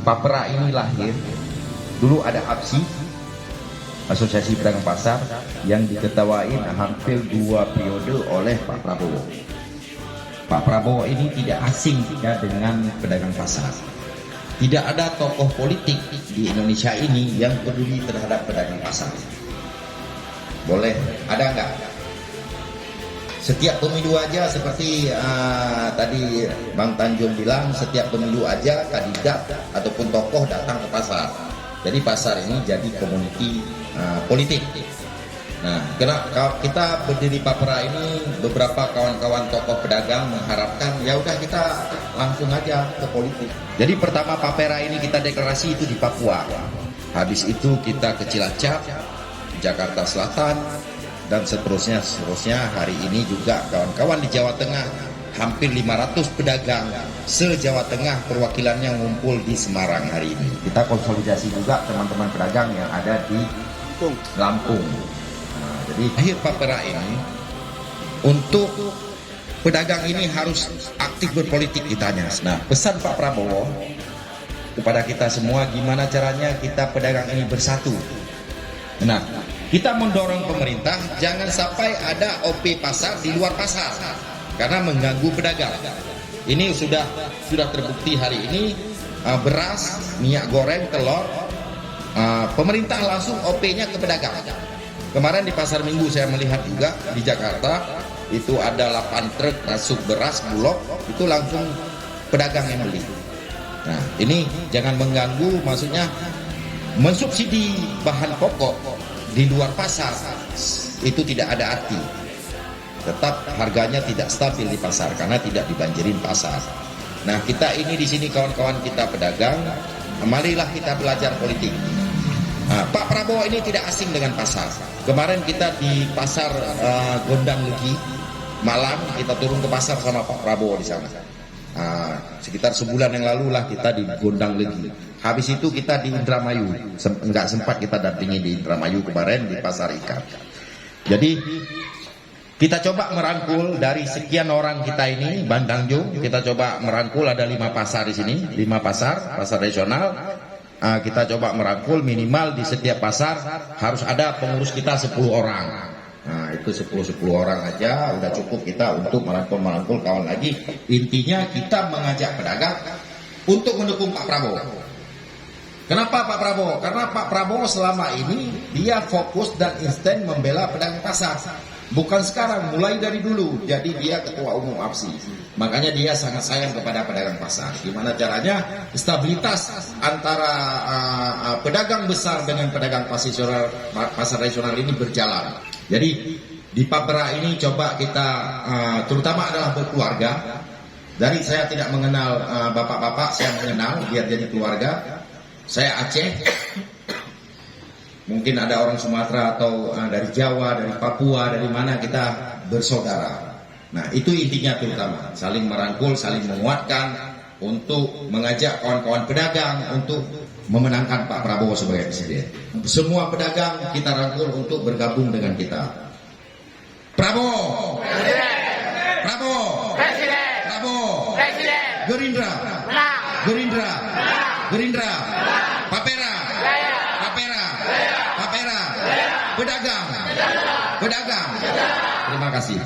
Papera ini lahir, dulu ada APSI, Asosiasi Pedagang Pasar, yang diketawain hampir 2 periode oleh Pak Prabowo. Pak Prabowo ini tidak asing ya dengan pedagang pasar. Tidak ada tokoh politik di Indonesia ini yang peduli terhadap pedagang pasar. Boleh, ada nggak? Setiap pemilu aja seperti tadi Bang Tanjung bilang, setiap pemilu aja kandidat ataupun tokoh datang ke pasar. Jadi pasar ini jadi komuniti politik. Nah, kita berdiri Papera ini, beberapa kawan-kawan tokoh pedagang mengharapkan ya udah kita langsung aja ke politik. Jadi pertama Papera ini kita deklarasi itu di Papua. Habis itu kita ke Cilacap, Jakarta Selatan, dan seterusnya. Hari ini juga kawan-kawan di Jawa Tengah, hampir 500 pedagang se-Jawa Tengah perwakilannya ngumpul di Semarang hari ini. Kita konsolidasi juga teman-teman pedagang yang ada di Lampung. Nah, jadi akhir Papera ini, untuk pedagang ini harus aktif berpolitik ditanya. Nah, pesan Pak Prabowo kepada kita semua, gimana caranya kita pedagang ini bersatu. Nah, kita mendorong pemerintah jangan sampai ada OP pasar di luar pasar karena mengganggu pedagang. Ini sudah terbukti hari ini, beras, minyak goreng, telur, pemerintah langsung OP-nya ke pedagang. Kemarin di pasar Minggu saya melihat juga di Jakarta itu ada 8 truk masuk beras Bulog, itu langsung pedagang yang beli. Nah, ini jangan mengganggu, maksudnya mensubsidi bahan pokok di luar pasar itu tidak ada arti. Tetap harganya tidak stabil di pasar karena tidak dibanjirin pasar. Nah, kita ini di sini kawan-kawan kita pedagang, marilah kita belajar politik. Nah, Pak Prabowo ini tidak asing dengan pasar. Kemarin kita di pasar Gondang Legi malam, kita turun ke pasar sama Pak Prabowo di sana. Sekitar sebulan yang lalu lah kita di Gondang Legi. Habis itu kita di Indramayu, nggak sempat kita dampingi di Indramayu kemarin di pasar ikan. Jadi kita coba merangkul dari sekian orang kita ini, Bang Tanjung, kita coba merangkul ada 5 pasar di sini, 5 pasar regional. Kita coba merangkul minimal di setiap pasar harus ada pengurus kita 10 orang. Nah, itu 10 orang aja udah cukup kita untuk merangkul kawan lagi. Intinya kita mengajak pedagang untuk mendukung Pak Prabowo. Kenapa Pak Prabowo? Karena Pak Prabowo selama ini dia fokus dan instan membela pedagang pasar. Bukan sekarang, mulai dari dulu. Jadi dia ketua umum APSI. Makanya dia sangat sayang kepada pedagang pasar. Gimana caranya stabilitas antara pedagang besar dengan pedagang pasar regional ini berjalan. Jadi di Papera ini coba kita terutama adalah berkeluarga. Dari saya tidak mengenal bapak-bapak, saya mengenal biar jadi keluarga. Saya Aceh, mungkin ada orang Sumatera atau dari Jawa, dari Papua, dari mana, kita bersaudara. Nah, itu intinya terutama saling merangkul, saling menguatkan untuk mengajak kawan-kawan pedagang untuk memenangkan Pak Prabowo sebagai presiden. Semua pedagang kita rangkul untuk bergabung dengan kita. Prabowo Presiden, Prabowo Presiden, Prabowo Presiden, Gerindra menang, Gerindra menang, Gerindra menang, Papera Papera Papera, pedagang. Terima kasih.